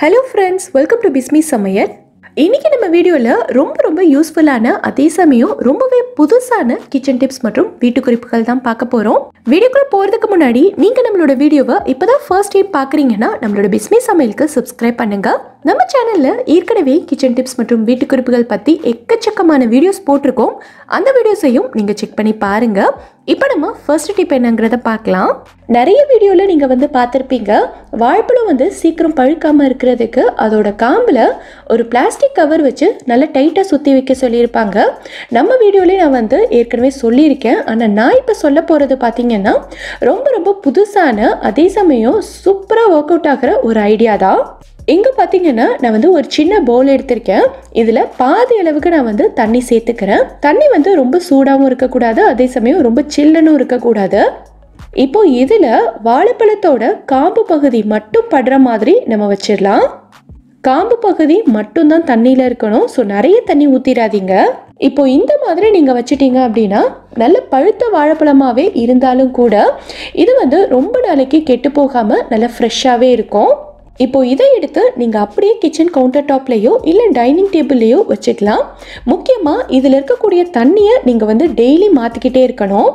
Hello friends, welcome to Mixietips. இன்னைக்கு நம்ம வீடியோல ரொம்ப யூஸ்ஃபுல்லான அதே சமயம் ரொம்பவே புதுசான கிச்சன் டிப்ஸ் மற்றும் வீட்டு குறிப்புகள் தான் பார்க்க போறோம். வீடியோக்குள்ள போறதுக்கு முன்னாடி நீங்க நம்மளோட வீடியோவை இப்பதான் ஃபர்ஸ்ட் டைம் பார்க்கறீங்கன்னா நம்மளோட மிக்சியட்டிப்ஸ்க்கு சப்ஸ்கிரைப் பண்ணுங்க. நம்ம சேனல்ல ஏற்கனவே கிச்சன் டிப்ஸ் மற்றும் வீட்டு குறிப்புகள் பத்தி எக்கச்சக்கமான வீடியோஸ் போட்டிருக்கோம். அந்த வீடியோஸையும் நீங்க செக் பண்ணி பாருங்க. இப்போ நம்ம ஃபர்ஸ்ட் டிப் என்னங்கறத பார்க்கலாம். நிறைய வீடியோல நீங்க பார்த்திருப்பீங்க, வாழைப்பழம் சீக்கிரம் பழுக்காம இருக்கிறதுக்கு அதோட காம்புல ஒரு பிளாஸ்டிக் கவர் வச்சு நல்லா டைட்டா சுத்தி வைக்க சொல்லியிருப்பாங்க. நம்ம வீடியோல நான் ஏற்கனவே சொல்லியிருக்கேன். ஆனா நான் இப்போ சொல்ல போறது பாத்தீங்கன்னா ரொம்ப புதுசான அதே சமயம் சூப்பரா ஒர்க் அவுட் ஆகிற ஒரு ஐடியா தான். இங்க பாத்தீங்கன்னா நான் ஒரு சின்ன பவுல் எடுத்திருக்கேன். இதுல பாதி அளவுக்கு நான் தண்ணி சேர்த்துக்கிறேன். தண்ணி ரொம்ப சூடாகவும் இருக்கக்கூடாது, அதே சமயம் ரொம்ப சில்லுன்னு இருக்கக்கூடாது. இப்போ இதுல வாழைப்பழத்தோட காம்பு பகுதி மட்டும் படுற மாதிரி நம்ம வச்சிடலாம். காம்பு பகுதி மட்டும் தான் தண்ணியில இருக்கணும். ஸோ நிறைய தண்ணி ஊத்திராதீங்க. இப்போ இந்த மாதிரி நீங்க வச்சிட்டீங்க அப்படின்னா நல்ல பழுத்த வாழைப்பழமாவே இருந்தாலும் கூட இது ரொம்ப நாளைக்கு கெட்டு போகாம நல்ல ஃப்ரெஷ்ஷாவே இருக்கும். இப்போ இதை எடுத்து நீங்க அப்படியே கிச்சன் கவுண்டர் டாப்லயோ இல்ல டைனிங் டேபிள்லயோ வச்சுக்கலாம். முக்கியமா இதுல இருக்கக்கூடிய தண்ணியை நீங்க டெய்லி மாத்திக்கிட்டே இருக்கணும்.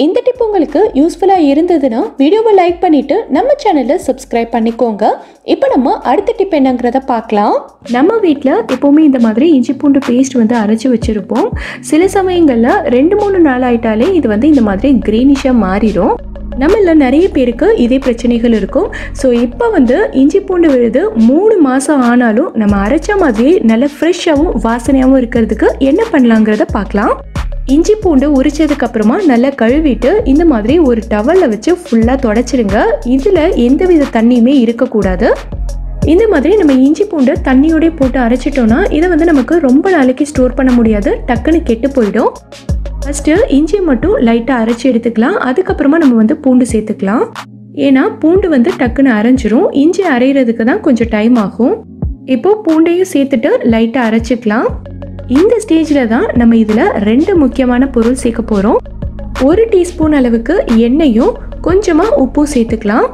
இந்த டிப் உங்களுக்கு யூஸ்ஃபுல்லா இருந்ததுன்னா வீடியோவை லைக் பண்ணிட்டு நம்ம சேனலை சப்ஸ்கிரைப் பண்ணிக்கோங்க. இப்போ நம்ம அடுத்த டிப் என்னங்கிறத பார்க்கலாம். நம்ம வீட்டில் எப்போவுமே இந்த மாதிரி இஞ்சி பூண்டு பேஸ்ட் அரைச்சி வச்சிருப்போம். சில சமயங்களில் 2-3 நாள் ஆயிட்டாலே இது இந்த மாதிரி கிரீனிஷாக மாறிடும். நம்மள நிறைய பேருக்கு இதே பிரச்சனைகள் இருக்கும். ஸோ இப்போ இஞ்சி பூண்டு விழுது 3 மாதம் ஆனாலும் நம்ம அரைச்ச மாதிரி நல்ல ஃப்ரெஷ்ஷாகவும் வாசனையாகவும் இருக்கிறதுக்கு என்ன பண்ணலாங்கிறத பார்க்கலாம். இஞ்சி பூண்டு உரிச்சதுக்கு அப்புறமா நல்லா கழுவிட்டு இந்த மாதிரி ஒரு டவலில் வச்சு ஃபுல்லாக தொடச்சிடுங்க. இதில் எந்தவித தண்ணியுமே இருக்கக்கூடாது. இந்த மாதிரி நம்ம இஞ்சி பூண்டு தண்ணியோட போட்டு அரைச்சிட்டோம்னா இதை நமக்கு ரொம்ப நாளைக்கு ஸ்டோர் பண்ண முடியாது, டக்குன்னு கெட்டு போயிடும். ஃபஸ்ட்டு இஞ்சி மட்டும் லைட்டாக அரைச்சி எடுத்துக்கலாம். அதுக்கப்புறமா நம்ம பூண்டு சேர்த்துக்கலாம். ஏன்னா பூண்டு டக்குன்னு அரைஞ்சிரும். இஞ்சி அரைகிறதுக்கு தான் கொஞ்சம் டைம் ஆகும். இப்போது பூண்டையும் சேர்த்துட்டு லைட்டாக அரைச்சிக்கலாம். இந்த ஸ்டேஜில் தான் நம்ம இதில் 2 முக்கியமான பொருள் சேர்க்க போகிறோம். 1 டீஸ்பூன் அளவுக்கு எண்ணெயும் கொஞ்சமாக உப்பும் சேர்த்துக்கலாம்.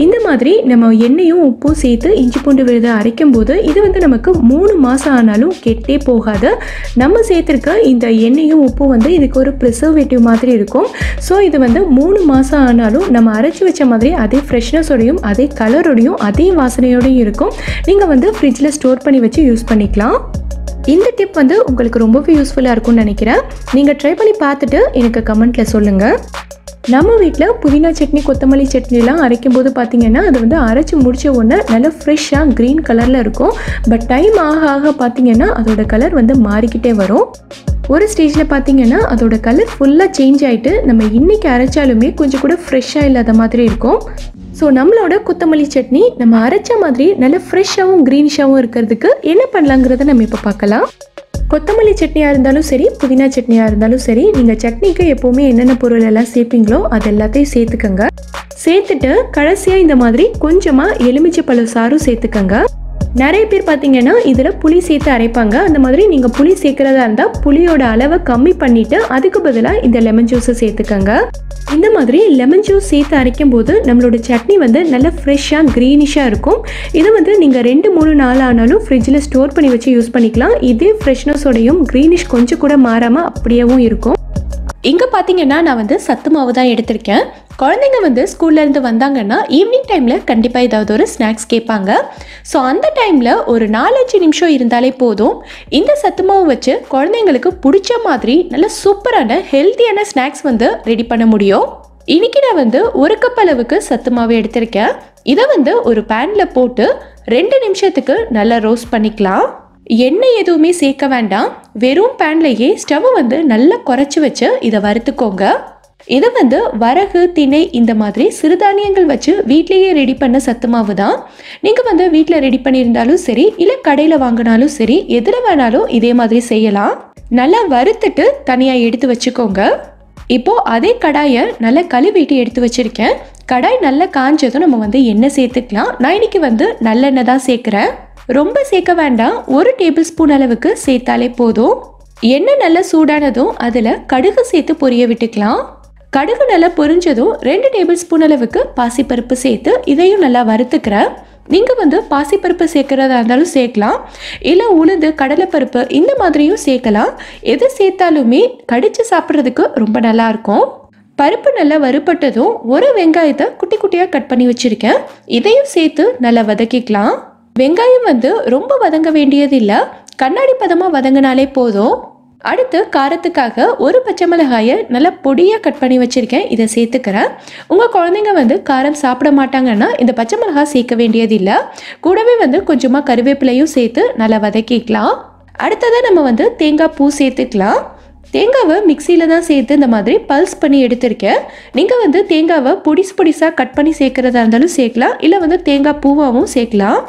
இந்த மாதிரி நம்ம எண்ணெயும் உப்பும் சேர்த்து இஞ்சி பூண்டு விழுதை அரைக்கும் போது இது நமக்கு 3 மாதம் ஆனாலும் கெட்டே போகாது. நம்ம சேர்த்துருக்க இந்த எண்ணெயும் உப்பும் இதுக்கு ஒரு ப்ரிசர்வேட்டிவ் மாதிரி இருக்கும். ஸோ இது 3 மாதம் ஆனாலும் நம்ம அரைச்சி வச்ச மாதிரி அதே ஃப்ரெஷ்னஸோடையும் அதே கலரோடையும் அதே வாசனையோடையும் இருக்கும். நீங்கள் ஃப்ரிட்ஜில் ஸ்டோர் பண்ணி வச்சு யூஸ் பண்ணிக்கலாம். இந்த டிப் உங்களுக்கு ரொம்பவே யூஸ்ஃபுல்லாக இருக்கும்னு நினைக்கிறேன். நீங்கள் ட்ரை பண்ணி பார்த்துட்டு எனக்கு கமெண்ட்டில் சொல்லுங்கள். நம்ம வீட்டில் புதினா சட்னி கொத்தமல்லி சட்னிலாம் அரைக்கும் போது பார்த்தீங்கன்னா அது அரைச்சி முடித்த உடனே நல்லா ஃப்ரெஷ்ஷாக க்ரீன் கலரில் இருக்கும். பட் டைம் ஆக பார்த்தீங்கன்னா அதோட கலர் மாறிக்கிட்டே வரும். ஒரு ஸ்டேஜில் பார்த்தீங்கன்னா அதோட கலர் ஃபுல்லாக சேஞ்ச் ஆகிட்டு நம்ம இன்றைக்கி அரைச்சாலுமே கொஞ்சம் கூட ஃப்ரெஷ்ஷாக இல்லாத மாதிரி இருக்கும். ஸோ நம்மளோட கொத்தமல்லி சட்னி நம்ம அரைச்ச மாதிரி நல்ல ஃப்ரெஷ்ஷாகவும் க்ரீனிஷாகவும் இருக்கிறதுக்கு என்ன பண்ணலாங்கிறத நம்ம இப்போ பார்க்கலாம். கொத்தமல்லி சட்னியாக இருந்தாலும் சரி, புதினா சட்னியாக இருந்தாலும் சரி, நீங்கள் சட்னிக்கு எப்போவுமே என்னென்ன பொருள் எல்லாம் சேர்ப்பீங்களோ அது எல்லாத்தையும் சேர்த்துக்கங்க. சேர்த்துட்டு கடைசியாக இந்த மாதிரி கொஞ்சமாக எலுமிச்சை பழ சாறும் சேர்த்துக்கங்க. நிறைய பேர் பார்த்தீங்கன்னா இதில் புளி சேர்த்து அரைப்பாங்க. அந்த மாதிரி நீங்கள் புளி சேர்க்குறதா இருந்தால் புளியோட அளவை கம்மி பண்ணிவிட்டு அதுக்கு பதிலாக இந்த லெமன் ஜூஸை சேர்த்துக்கங்க. இந்த மாதிரி லெமன் ஜூஸ் சேர்த்து அரைக்கும் போது நம்மளோட சட்னி நல்லா ஃப்ரெஷ்ஷாக க்ரீனிஷாக இருக்கும். இது நீங்கள் 2-3 நாள் ஆனாலும் ஃப்ரிட்ஜில் ஸ்டோர் பண்ணி வச்சு யூஸ் பண்ணிக்கலாம். இதே ஃப்ரெஷ்னஸோடையும் க்ரீனிஷ் கொஞ்சம் கூட மாறாமல் அப்படியேவும் இருக்கும். இங்கே பார்த்தீங்கன்னா நான் சத்து மாவு தான் எடுத்திருக்கேன். குழந்தைங்க ஸ்கூல்லேருந்து வந்தாங்கன்னா ஈவினிங் டைமில் கண்டிப்பாக ஏதாவது ஒரு ஸ்நாக்ஸ் கேட்பாங்க. ஸோ அந்த டைமில் ஒரு 4-5 நிமிஷம் இருந்தாலே போதும். இந்த சத்து மாவு வச்சு குழந்தைங்களுக்கு பிடிச்ச மாதிரி நல்ல சூப்பரான ஹெல்த்தியான ஸ்நாக்ஸ் ரெடி பண்ண முடியும். இன்றைக்கி நான் 1 கப் அளவுக்கு சத்து மாவு எடுத்திருக்கேன். இதை ஒரு பேனில் போட்டு 2 நிமிஷத்துக்கு நல்லா ரோஸ்ட் பண்ணிக்கலாம். எண்ணெய் எதுவுமே சேர்க்க வேண்டாம். வெறும் பேன்லேயே ஸ்டவ் நல்லா குறைச்சி வச்சு இதை வறுத்துக்கோங்க. இது வரகு திணை இந்த மாதிரி சிறுதானியங்கள் வச்சு வீட்லேயே ரெடி பண்ண சத்து மாவு தான். நீங்கள் வீட்டில் ரெடி பண்ணியிருந்தாலும் சரி, இல்லை கடையில் வாங்கினாலும் சரி, எதில் வேணாலும் இதே மாதிரி செய்யலாம். நல்லா வறுத்துட்டு தனியாக எடுத்து வச்சுக்கோங்க. இப்போது அதே கடாயை நல்லா கழுவிட்டு எடுத்து வச்சுருக்கேன். கடாய் நல்லா காஞ்சதும் நம்ம எண்ணெய் சேர்த்துக்கலாம். நான் இன்னைக்கு நல்லெண்ணெய் தான் சேர்க்குறேன். ரொம்ப சேர்க்க வேண்டாம், 1 டேபிள் ஸ்பூன் அளவுக்கு சேர்த்தாலே போதும். எண்ணெய் நல்லா சூடானதும் அதில் கடுகு சேர்த்து பொரிய விட்டுக்கலாம். கடுகு நல்லா பொரிஞ்சதும் 2 டேபிள் ஸ்பூன் அளவுக்கு பாசிப்பருப்பு சேர்த்து இதையும் நல்லா வறுத்துக்கிறேன். நீங்கள் வந்து பாசிப்பருப்பு சேர்க்குறதா இருந்தாலும் சேர்க்கலாம், இல்லை உளுந்து கடலைப்பருப்பு இந்த மாதிரியும் சேர்க்கலாம். எது சேர்த்தாலுமே கடித்து சாப்பிட்றதுக்கு ரொம்ப நல்லாயிருக்கும். பருப்பு நல்லா வறுபட்டதும் ஒரு வெங்காயத்தை குட்டி குட்டியாக கட் பண்ணி வச்சுருக்கேன். இதையும் சேர்த்து நல்லா வதக்கிக்கலாம். வெங்காயம் வந்து ரொம்ப வதங்க வேண்டியது இல்லை, கண்ணாடி பதமாக வதங்கினாலே போதும். அடுத்து காரத்துக்காக ஒரு பச்சை மிளகாயை நல்லா பொடியாக கட் பண்ணி வச்சுருக்கேன், இதை சேர்த்துக்கிறேன். உங்கள் குழந்தைங்க வந்து காரம் சாப்பிட மாட்டாங்கன்னா இந்த பச்சை மிளகாய் சேர்க்க வேண்டியது இல்லை. கூடவே வந்து கொஞ்சமாக கருவேப்பிலையும் சேர்த்து நல்லா வதக்கிக்கலாம். அடுத்ததாக நம்ம வந்து தேங்காய் பூ சேர்த்துக்கலாம். தேங்காவை மிக்சியில் தான் சேர்த்து இந்த மாதிரி பல்ஸ் பண்ணி எடுத்திருக்கேன். நீங்கள் வந்து தேங்காவை பொடிசாக கட் பண்ணி சேர்க்குறதா இருந்தாலும் சேர்க்கலாம், இல்லை வந்து தேங்காய் பூவாகவும் சேர்க்கலாம்.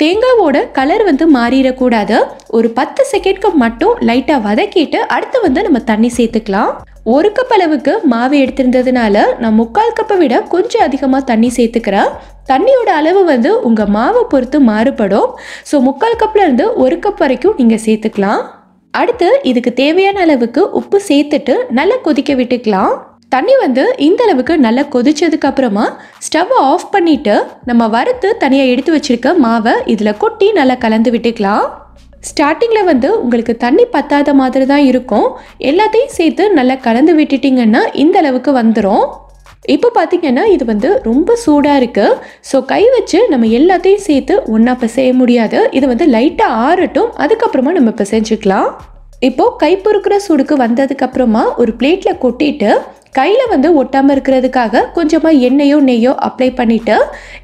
தேங்காவோட கலர் வந்து மாறிடக்கூடாது. ஒரு 10 செகண்ட்க்கு மட்டும் லைட்டாக வதக்கிட்டு அடுத்து வந்து நம்ம தண்ணி சேர்த்துக்கலாம். 1 கப் அளவுக்கு மாவு எடுத்திருந்ததுனால நான் 3/4 கப்பை விட கொஞ்சம் அதிகமாக தண்ணி சேர்த்துக்கிறேன். தண்ணியோட அளவு வந்து உங்கள் மாவை பொறுத்து மாறுபடும். ஸோ 3/4 கப்லேருந்து 1 கப் வரைக்கும் நீங்கள் சேர்த்துக்கலாம். அடுத்து இதுக்கு தேவையான அளவுக்கு உப்பு சேர்த்துட்டு நல்லா கொதிக்க விட்டுக்கலாம். தண்ணி வந்து இந்த அளவுக்கு நல்லா கொதிச்சதுக்கு அப்புறமா ஸ்டவ்வை ஆஃப் பண்ணிவிட்டு நம்ம வறுத்து தனியாக எடுத்து வச்சுருக்க மாவை இதில் கொட்டி நல்லா கலந்து விட்டுக்கலாம். ஸ்டார்டிங்கில் வந்து உங்களுக்கு தண்ணி பத்தாத மாதிரி தான் இருக்கும். எல்லாத்தையும் சேர்த்து நல்லா கலந்து விட்டுட்டிங்கன்னா இந்த அளவுக்கு வந்துடும். இப்போ பார்த்திங்கன்னா இது வந்து ரொம்ப சூடாக இருக்குது. ஸோ கை வச்சு நம்ம எல்லாத்தையும் சேர்த்து ஒன்றா பிசைய முடியாது. இது வந்து லைட்டாக ஆறட்டும், அதுக்கப்புறமா நம்ம பிசைஞ்சிக்கலாம். இப்போது கை பொறுக்கிற சூடுக்கு வந்ததுக்கப்புறமா ஒரு பிளேட்டில் கொட்டிட்டு கையில் வந்து ஒட்டாமல் இருக்கிறதுக்காக கொஞ்சமாக எண்ணெயோ நெய்யோ அப்ளை பண்ணிவிட்டு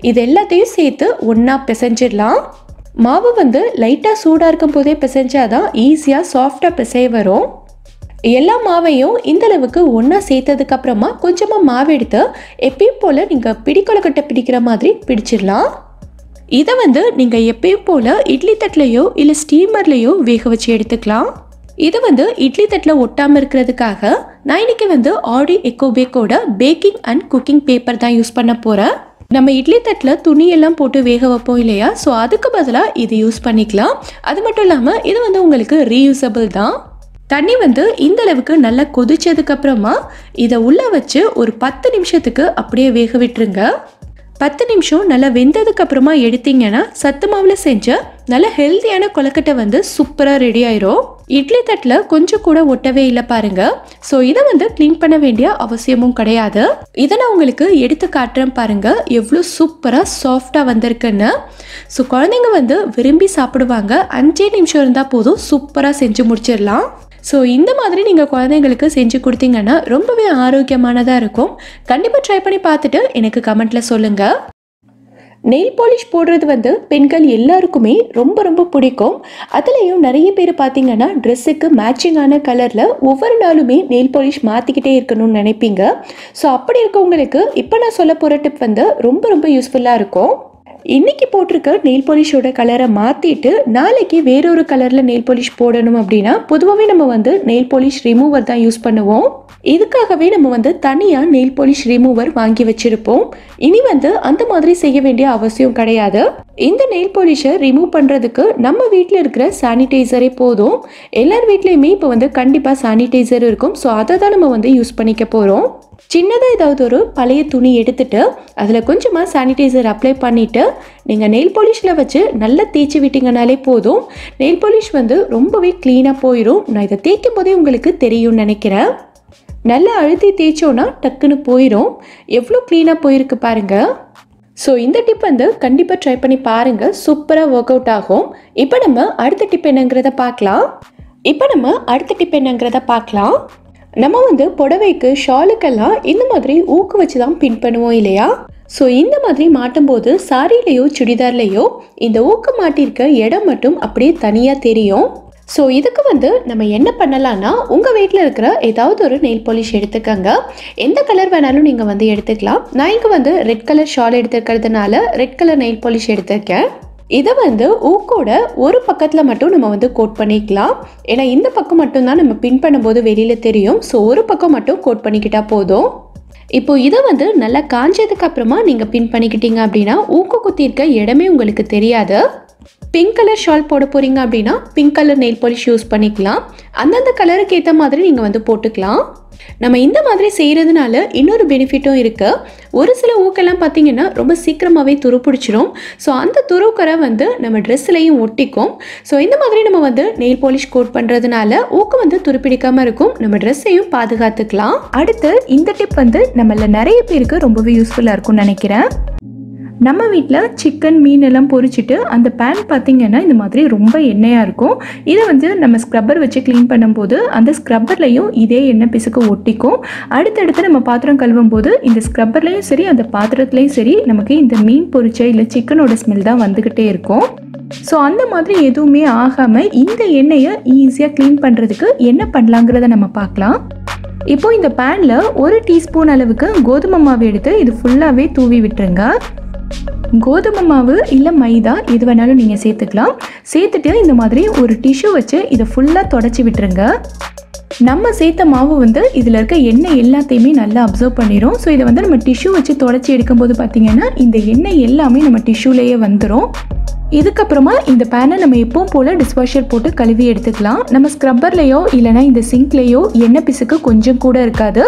இது எல்லாத்தையும் சேர்த்து ஒன்றா பிசைஞ்சிடலாம். மாவு வந்து லைட்டாக சூடாக இருக்கும் போதே பிசைஞ்சாதான் ஈஸியாக சாஃப்டாக பிசைய வரும். எல்லா மாவையும் இந்தளவுக்கு ஒன்றா சேர்த்ததுக்கப்புறமா கொஞ்சமாக மாவு எடுத்து எப்பயும் போல் நீங்கள் பிடிக்கொலக்கட்டை பிடிக்கிற மாதிரி பிடிச்சிடலாம். இதை வந்து நீங்கள் எப்பயும் போல் இட்லி தட்டிலையோ இல்லை ஸ்டீமர்லேயோ வேக வச்சு எடுத்துக்கலாம். இது வந்து இட்லி தட்டில் ஒட்டாமல் இருக்கிறதுக்காக நான் இன்றைக்கி வந்து ஆடி எக்கோபேக்கோட பேக்கிங் அண்ட் குக்கிங் பேப்பர் தான் யூஸ் பண்ண போகிறேன். நம்ம இட்லி தட்டில் துணியெல்லாம் போட்டு வேக வைப்போம் இல்லையா, ஸோ அதுக்கு பதிலாக இது யூஸ் பண்ணிக்கலாம். அது மட்டும் இல்லாமல் இது வந்து உங்களுக்கு ரீயூசபிள் தான். தண்ணி வந்து இந்த அளவுக்கு நல்லா கொதிச்சதுக்கப்புறமா இதை உள்ளே வச்சு ஒரு 10 நிமிஷத்துக்கு அப்படியே வேக விட்டுருங்க. 10 நிமிஷம் நல்லா வெந்ததுக்கப்புறமா எடுத்தீங்கன்னா சத்து மாவில் செஞ்ச நல்ல ஹெல்த்தியான கொலக்கட்டை வந்து சூப்பராக ரெடி ஆயிரும். இட்லி தட்டில் கொஞ்சம் கூட ஒட்டவே இல்லை பாருங்கள். ஸோ இதை வந்து க்ளீன் பண்ண வேண்டிய அவசியமும் கிடையாது. இதை நான் உங்களுக்கு எடுத்து காட்டுறேன் பாருங்கள், எவ்வளோ சூப்பராக சாஃப்டாக வந்திருக்குன்னு. ஸோ குழந்தைங்க வந்து விரும்பி சாப்பிடுவாங்க. 5 நிமிஷம் இருந்தால் போதும், சூப்பராக செஞ்சு முடிச்சிடலாம். ஸோ இந்த மாதிரி நீங்கள் குழந்தைங்களுக்கு செஞ்சு கொடுத்தீங்கன்னா ரொம்பவே ஆரோக்கியமானதாக இருக்கும். கண்டிப்பாக ட்ரை பண்ணி பார்த்துட்டு எனக்கு கமெண்ட்டில் சொல்லுங்கள். நெயில் பாலிஷ் போடுறது வந்து பெண்கள் எல்லாருக்குமே ரொம்ப ரொம்ப பிடிக்கும். அதுலேயும் நிறைய பேர் பார்த்தீங்கன்னா ட்ரெஸ்ஸுக்கு மேட்சிங்கான கலரில் ஒவ்வொரு நாளுமே நெயில் பாலிஷ் மாற்றிக்கிட்டே இருக்கணும்னு நினைப்பீங்க. ஸோ அப்படி இருக்கவங்களுக்கு இப்போ நான் சொல்ல போகிற டிப் வந்து ரொம்ப ரொம்ப யூஸ்ஃபுல்லாக இருக்கும். இன்றைக்கி போட்டிருக்க நெயில் பாலிஷோட கலரை மாற்றிட்டு நாளைக்கு வேறொரு கலரில் நெயில் பாலிஷ் போடணும் அப்படின்னா பொதுவாகவே நம்ம வந்து நெயில் பாலிஷ் ரிமூவர் தான் யூஸ் பண்ணுவோம். இதுக்காகவே நம்ம வந்து தனியாக நெயில் பாலிஷ் ரிமூவர் வாங்கி வச்சுருப்போம். இனி வந்து அந்த மாதிரி செய்ய வேண்டிய அவசியம் கிடையாது. இந்த நெயில் பாலிஷை ரிமூவ் பண்ணுறதுக்கு நம்ம வீட்டில் இருக்கிற சானிடைசரே போதும். எல்லார் வீட்லேயுமே இப்போ வந்து கண்டிப்பாக சானிடைசர் இருக்கும். ஸோ அதை தான் நம்ம வந்து யூஸ் பண்ணிக்க போகிறோம். சின்னதாக ஏதாவது ஒரு பழைய துணி எடுத்துட்டு அதில் கொஞ்சமாக சானிடைசர் அப்ளை பண்ணிவிட்டு நீங்கள் நெயில் பாலிஷில் வச்சு நல்லா தேய்ச்சி விட்டிங்கனாலே போதும். நெயில் பாலிஷ் வந்து ரொம்பவே க்ளீனாக போயிடும். நான் இதை தேய்க்கும் போதே உங்களுக்கு தெரியும்னு நினைக்கிறேன். நல்லா அழுத்தி தேய்ச்சோன்னா டக்குன்னு போயிடும். எவ்வளோ க்ளீனாக போயிருக்கு பாருங்கள். ஸோ இந்த டிப் வந்து கண்டிப்பாக ட்ரை பண்ணி பாருங்கள், சூப்பராக ஒர்க் அவுட் ஆகும். இப்போ நம்ம அடுத்த டிப் என்னங்கிறத பார்க்கலாம். நம்ம வந்து புடவைக்கு ஷாலுக்கெல்லாம் இந்த மாதிரி ஊக்கு வச்சு தான் பின் பண்ணுவோம் இல்லையா? ஸோ இந்த மாதிரி மாட்டும்போது சாரிலையோ சுடிதார்லையோ இந்த ஊக்கு மாட்டிருக்க இடம் மட்டும் அப்படியே தனியாக தெரியும். ஸோ இதுக்கு வந்து நம்ம என்ன பண்ணலான்னா உங்கள் வீட்டில் இருக்கிற ஏதாவது ஒரு நெயில் பாலிஷ் எடுத்துக்கோங்க. எந்த கலர் வேணாலும் நீங்கள் வந்து எடுத்துக்கலாம். நான் இங்கே வந்து ரெட் கலர் ஷால் எடுத்துக்கிறதுனால ரெட் கலர் நெயில் பாலிஷ் எடுத்துருக்கேன். இதை வந்து ஊக்கோட ஒரு பக்கத்தில் மட்டும் நம்ம வந்து கோட் பண்ணிக்கலாம். ஏன்னா இந்த பக்கம் மட்டும்தான் நம்ம பின் பண்ணும்போது வெளியில் தெரியும். ஸோ ஒரு பக்கம் மட்டும் கோட் பண்ணிக்கிட்டால் போதும். இப்போ இதை வந்து நல்லா காஞ்சதுக்கு அப்புறமா நீங்கள் பின் பண்ணிக்கிட்டீங்க அப்படின்னா ஊக்கு குத்திருக்க இடமே உங்களுக்கு தெரியாது. பிங்க் கலர் ஷால் போட போகிறீங்க அப்படின்னா pink colour nail polish use பண்ணிக்கலாம். அந்தந்த கலருக்கு ஏற்ற மாதிரி நீங்கள் வந்து போட்டுக்கலாம். நம்ம இந்த மாதிரி செய்கிறதுனால இன்னொரு பெனிஃபிட்டும் இருக்குது. ஒரு சில ஊக்கெல்லாம் பார்த்திங்கன்னா ரொம்ப சீக்கிரமாகவே துரு பிடிச்சிரும். ஸோ அந்த துருக்கரை வந்து நம்ம ட்ரெஸ்லையும் ஒட்டிக்கும். ஸோ இந்த மாதிரி நம்ம வந்து நெயில் பாலிஷ் கோட் பண்ணுறதுனால ஊக்கு வந்து துருப்பிடிக்காமல் இருக்கும். நம்ம ட்ரெஸ்ஸையும் பாதுகாத்துக்கலாம். அடுத்து இந்த டிப் வந்து நம்மள நிறைய பேருக்கு ரொம்பவே யூஸ்ஃபுல்லாக இருக்கும்னு நினைக்கிறேன். நம்ம வீட்டில் சிக்கன் மீன் எல்லாம் பொரிச்சிட்டு அந்த பேன் பார்த்திங்கன்னா இந்த மாதிரி ரொம்ப எண்ணெயாக இருக்கும். இதை வந்து நம்ம ஸ்க்ரப்பர் வச்சு க்ளீன் பண்ணும்போது அந்த ஸ்க்ரப்பர்லையும் இதே எண்ணெய் பிசுக்கு ஒட்டிக்கும். அடுத்தடுத்து நம்ம பாத்திரம் கழுவும் போது இந்த ஸ்க்ரப்பர்லையும் சரி அந்த பாத்திரத்துலையும் சரி நமக்கு இந்த மீன் பொரிச்ச இல்லை சிக்கனோட ஸ்மெல் தான் வந்துக்கிட்டே இருக்கும். ஸோ அந்த மாதிரி எதுவுமே ஆகாமல் இந்த எண்ணெயை ஈஸியாக க்ளீன் பண்ணுறதுக்கு என்ன பண்ணலாங்கிறத நம்ம பார்க்கலாம். இப்போது இந்த பேனில் 1 டீஸ்பூன் அளவுக்கு கோதுமை மாவு எடுத்து இது ஃபுல்லாகவே தூவி விட்டுருங்க. கோதுமை மாவு இல்லை மைதா எது வேணாலும் நீங்கள் சேர்த்துக்கலாம். சேர்த்துட்டு இந்த மாதிரி ஒரு டிஷ்யூ வச்சு இதை ஃபுல்லாக தொடச்சி விட்டுருங்க. நம்ம சேர்த்த மாவு வந்து இதில் இருக்க எண்ணெய் எல்லாத்தையுமே நல்லா அப்சர்வ் பண்ணிடும். ஸோ இதை வந்து நம்ம டிஷ்யூ வச்சு தொடச்சி எடுக்கும்போது பார்த்திங்கன்னா இந்த எண்ணெய் எல்லாமே நம்ம டிஷ்யூலேயே வந்துடும். இதுக்கப்புறமா இந்த பேனை நம்ம எப்பவும் போல் டிஷ்வாஷர் போட்டு கழுவி எடுத்துக்கலாம். நம்ம ஸ்க்ரப்பர்லேயோ இல்லைனா இந்த சிங்க்லேயோ எண்ணெய் பிசுக்கு கொஞ்சம் கூட இருக்காது.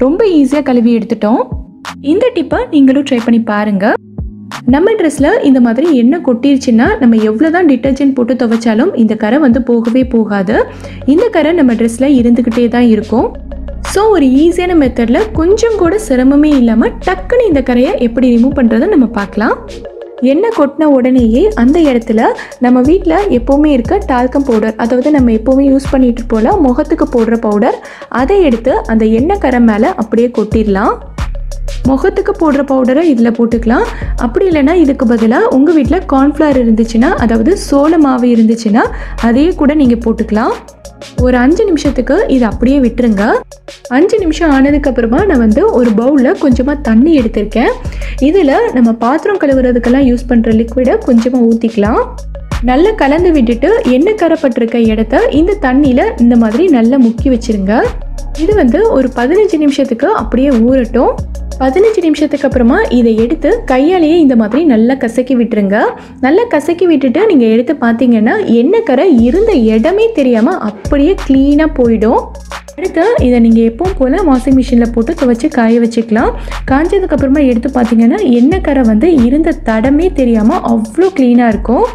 ரொம்ப ஈஸியாக கழுவி எடுத்துட்டோம். இந்த டிப்பை நீங்களும் ட்ரை பண்ணி பாருங்கள். நம்ம ட்ரெஸ்ஸில் இந்த மாதிரி எண்ணெய் கொட்டிருச்சுன்னா நம்ம எவ்வளோ தான் டிட்டர்ஜென்ட் போட்டு துவைச்சாலும் இந்த கரை வந்து போகவே போகாது. இந்த கரை நம்ம ட்ரெஸ்ஸில் இருந்துக்கிட்டே தான் இருக்கும். ஸோ ஒரு ஈஸியான மெத்தடில் கொஞ்சம் கூட சிரமமே இல்லாமல் டக்குன்னு இந்த கரையை எப்படி ரிமூவ் பண்ணுறதை நம்ம பார்க்கலாம். எண்ணெய் கொட்டின உடனேயே அந்த இடத்துல நம்ம வீட்டில் எப்போவுமே இருக்க டால்கம் பவுடர், அதாவது நம்ம எப்போவுமே யூஸ் பண்ணிட்டு போல் முகத்துக்கு போடுற பவுடர், அதை எடுத்து அந்த எண்ணெய் கரை மேலே அப்படியே கொட்டிடலாம். முகத்துக்கு போடுற பவுடரை இதில் போட்டுக்கலாம். அப்படி இல்லைன்னா இதுக்கு பதிலாக உங்கள் வீட்டில் கார்ன்ஃப்ளவர் இருந்துச்சுன்னா, அதாவது சோள மாவு இருந்துச்சுன்னா அதையே கூட நீங்கள் போட்டுக்கலாம். ஒரு 5 நிமிஷத்துக்கு இதை அப்படியே விட்டுருங்க. 5 நிமிஷம் ஆனதுக்கப்புறமா நான் வந்து ஒரு பவுலில் கொஞ்சமாக தண்ணி எடுத்திருக்கேன். இதில் நம்ம பாத்திரம் கழுவுறதுக்கெல்லாம் யூஸ் பண்ணுற லிக்விடை கொஞ்சமாக ஊற்றிக்கலாம். நல்லா கலந்து விட்டுட்டு எண்ணெய் கரைப்பட்டிருக்க இடத்த இந்த தண்ணியில் இந்த மாதிரி நல்லா முக்கி வச்சுருங்க. இது வந்து ஒரு 15 நிமிஷத்துக்கு அப்படியே ஊறட்டும். 15 நிமிஷத்துக்கு அப்புறமா இதை எடுத்து கையாலேயே இந்த மாதிரி நல்லா கசக்கி விட்டுருங்க. நல்லா கசக்கி விட்டுட்டு நீங்கள் எடுத்து பார்த்தீங்கன்னா எண்ணெய் கரை இருந்த இடமே தெரியாமல் அப்படியே க்ளீனாக போயிடும். அடுத்து இதை நீங்கள் எப்பவும் போல் வாஷிங் மிஷினில் போட்டு துவைச்சி காய வச்சுக்கலாம். காய்ஞ்சதுக்கப்புறமா எடுத்து பார்த்தீங்கன்னா எண்ணெய் கரை வந்து இருந்த தடமே தெரியாமல் அவ்வளோ க்ளீனாக இருக்கும்.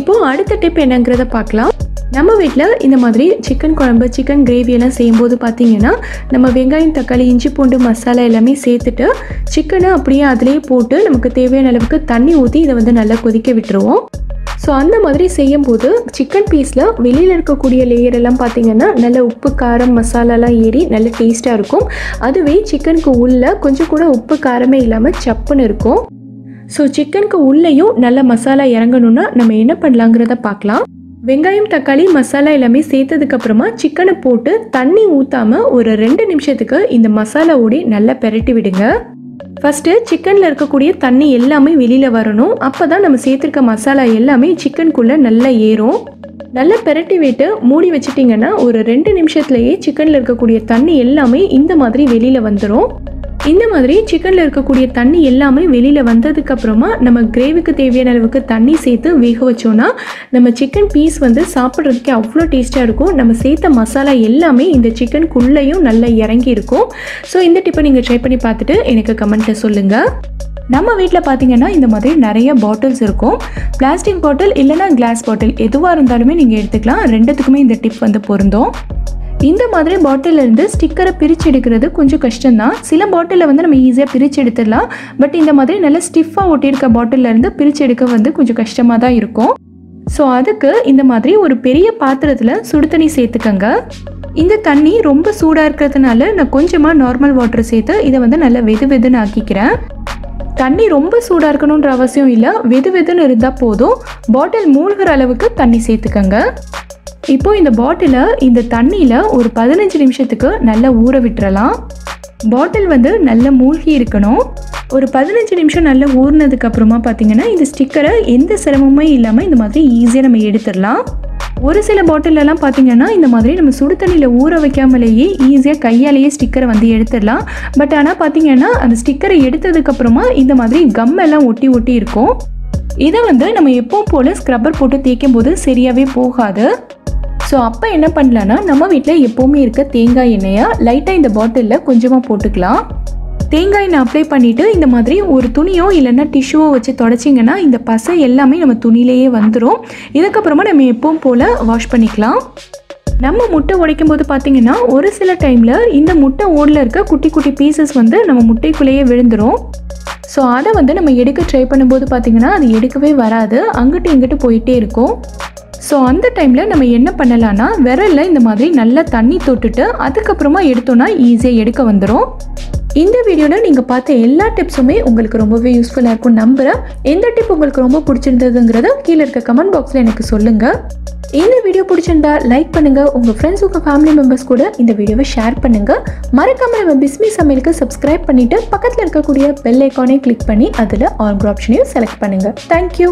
இப்போது அடுத்த டிப் என்னங்கிறத பார்க்கலாம். நம்ம வீட்டில் இந்த மாதிரி சிக்கன் குழம்பு, சிக்கன் கிரேவி எல்லாம் செய்யும்போது பார்த்திங்கன்னா நம்ம வெங்காயம், தக்காளி, இஞ்சி பூண்டு மசாலா எல்லாமே சேர்த்துட்டு சிக்கனை அப்படியே அதிலேயே போட்டு நமக்கு தேவையான அளவுக்கு தண்ணி ஊற்றி இதை வந்து நல்லா கொதிக்க விட்டுருவோம். ஸோ அந்த மாதிரி செய்யும்போது சிக்கன் பீஸில் வெளியில் இருக்கக்கூடிய லேயர் எல்லாம் பார்த்திங்கன்னா நல்ல உப்பு, காரம், மசாலாலாம் ஏறி நல்ல டேஸ்ட்டாக இருக்கும். அதுவே சிக்கனுக்கு உள்ளே கொஞ்சம் கூட உப்பு காரமே இல்லாமல் சப்புன்னு இருக்கும். ஸோ சிக்கனுக்கு உள்ளேயும் நல்ல மசாலா இறங்கணுன்னா நம்ம என்ன பண்ணலாங்கிறத பார்க்கலாம். வெங்காயம், தக்காளி, மசாலா எல்லாமே சேர்த்ததுக்கப்புறமா சிக்கனை போட்டு தண்ணி ஊற்றாமல் ஒரு 2 நிமிஷத்துக்கு இந்த மசாலாவோடி நல்லா பெரட்டி விடுங்க. ஃபஸ்ட்டு சிக்கனில் இருக்கக்கூடிய தண்ணி எல்லாமே வெளியில் வரணும். அப்போ தான் நம்ம சேர்த்துருக்க மசாலா எல்லாமே சிக்கனுக்குள்ளே நல்லா ஏறும். நல்லா பெரட்டி விட்டு மூடி வச்சிட்டிங்கன்னா ஒரு 2 நிமிஷத்துலேயே சிக்கனில் இருக்கக்கூடிய தண்ணி எல்லாமே இந்த மாதிரி வெளியில் வந்துடும். இந்த மாதிரி சிக்கனில் இருக்கக்கூடிய தண்ணி எல்லாமே வெளியில் வந்ததுக்கப்புறமா நம்ம கிரேவிக்கு தேவையான அளவுக்கு தண்ணி சேர்த்து வேக வச்சோன்னா நம்ம சிக்கன் பீஸ் வந்து சாப்பிட்றதுக்கே அவ்வளோ டேஸ்ட்டாக இருக்கும். நம்ம சேர்த்த மசாலா எல்லாமே இந்த சிக்கனுக்குள்ளேயும் நல்லா இறங்கி இருக்கும். ஸோ இந்த டிப்பை நீங்கள் ட்ரை பண்ணி பார்த்துட்டு எனக்கு கமெண்ட்டில் சொல்லுங்கள். நம்ம வீட்டில் பார்த்திங்கன்னா இந்த மாதிரி நிறைய பாட்டில்ஸ் இருக்கும். பிளாஸ்டிக் பாட்டில் இல்லைனா கிளாஸ் பாட்டில் எதுவாக இருந்தாலுமே நீங்கள் எடுத்துக்கலாம். ரெண்டுத்துக்குமே இந்த டிப் வந்து பொருந்தும். இந்த மாதிரி பாட்டிலேருந்து ஸ்டிக்கரை பிரித்து எடுக்கிறது கொஞ்சம் கஷ்டம்தான். சில பாட்டிலில் வந்து நம்ம ஈஸியாக பிரித்து எடுத்துடலாம். பட் இந்த மாதிரி நல்லா ஸ்டிஃபாக ஒட்டியிருக்க பாட்டிலேருந்து பிரித்து எடுக்க வந்து கொஞ்சம் கஷ்டமாக தான் இருக்கும். ஸோ அதுக்கு இந்த மாதிரி ஒரு பெரிய பாத்திரத்தில் சுடு தண்ணி சேர்த்துக்கங்க. இந்த தண்ணி ரொம்ப சூடாக இருக்கிறதுனால நான் கொஞ்சமாக நார்மல் வாட்டர் சேர்த்து இதை வந்து நல்லா வெது வெதுன்னு ஆக்கிக்கிறேன். தண்ணி ரொம்ப சூடாக இருக்கணுன்ற அவசியம் இல்லை, வெது வெதுன்னு இருந்தால் போதும். பாட்டில் மூழ்கிற அளவுக்கு தண்ணி சேர்த்துக்கங்க. இப்போ இந்த பாட்டிலை இந்த தண்ணியில் ஒரு 15 நிமிஷத்துக்கு நல்லா ஊற விட்டுறலாம். பாட்டில் வந்து நல்லா மூழ்கி இருக்கணும். ஒரு 15 நிமிஷம் நல்லா ஊறினதுக்கப்புறமா பார்த்திங்கன்னா இந்த ஸ்டிக்கரை எந்த சிரமமே இல்லாமல் இந்த மாதிரி ஈஸியாக நம்ம எடுத்துடலாம். ஒரு சில பாட்டிலெல்லாம் பார்த்திங்கன்னா இந்த மாதிரி நம்ம சுடு தண்ணியில் ஊற வைக்காமலேயே ஈஸியாக கையாலேயே ஸ்டிக்கரை வந்து எடுத்துடலாம். பட் ஆனால் பார்த்திங்கன்னா அந்த ஸ்டிக்கரை எடுத்ததுக்கப்புறமா இந்த மாதிரி கம் எல்லாம் ஒட்டி ஒட்டி இருக்கும். இதை வந்து நம்ம எப்பவும் போல் ஸ்க்ரப்பர் போட்டு தேய்க்கும் போது சரியாகவே போகாது. ஸோ அப்போ என்ன பண்ணலான்னா நம்ம வீட்டில் எப்போவுமே இருக்க தேங்காய் எண்ணெயை லைட்டாக இந்த பாட்டிலில் கொஞ்சமாக போட்டுக்கலாம். தேங்காய் எண்ணெய் அப்ளை பண்ணிவிட்டு இந்த மாதிரி ஒரு துணியோ இல்லைன்னா டிஷ்யூவோ வச்சு தொடச்சிங்கன்னா இந்த பசை எல்லாமே நம்ம துணியிலேயே வந்துடும். இதுக்கப்புறமா நம்ம எப்பவும் போல் வாஷ் பண்ணிக்கலாம். நம்ம முட்டை உடைக்கும் போது பார்த்திங்கன்னா ஒரு சில டைமில் இந்த முட்டை ஓடில் இருக்க குட்டி குட்டி பீசஸ் வந்து நம்ம முட்டைக்குள்ளேயே விழுந்துடும். ஸோ அதை வந்து நம்ம எடுக்க ட்ரை பண்ணும்போது பார்த்திங்கன்னா அது எடுக்கவே வராது, அங்கிட்டு இங்கிட்டு போயிட்டே இருக்கும். ஸோ அந்த டைமில் நம்ம என்ன பண்ணலான்னா விரலில் இந்த மாதிரி நல்லா தண்ணி தொட்டுட்டு அதுக்கப்புறமா எடுத்தோன்னா ஈஸியாக எடுக்க வந்துடும். இந்த வீடியோவில் நீங்கள் பார்த்த எல்லா டிப்ஸுமே உங்களுக்கு ரொம்பவே யூஸ்ஃபுல்லாக இருக்கும் நம்புகிறேன். எந்த டிப் உங்களுக்கு ரொம்ப பிடிச்சிருந்ததுங்கிறத கீழே இருக்க கமெண்ட் பாக்ஸில் எனக்கு சொல்லுங்கள். இந்த வீடியோ பிடிச்சிருந்தா லைக் பண்ணுங்கள், உங்கள் ஃப்ரெண்ட்ஸ் உங்கள் ஃபேமிலி மெம்பர்ஸ் கூட இந்த வீடியோவை ஷேர் பண்ணுங்கள். மறக்காமல் நம்ம பிஸ்மி சமையலுக்கு சப்ஸ்கிரைப் பண்ணிவிட்டு பக்கத்தில் இருக்கக்கூடிய பெல் ஐக்கானே கிளிக் பண்ணி அதில் ஆல் ஆப்ஷனையும் செலக்ட் பண்ணுங்கள். தேங்க்யூ.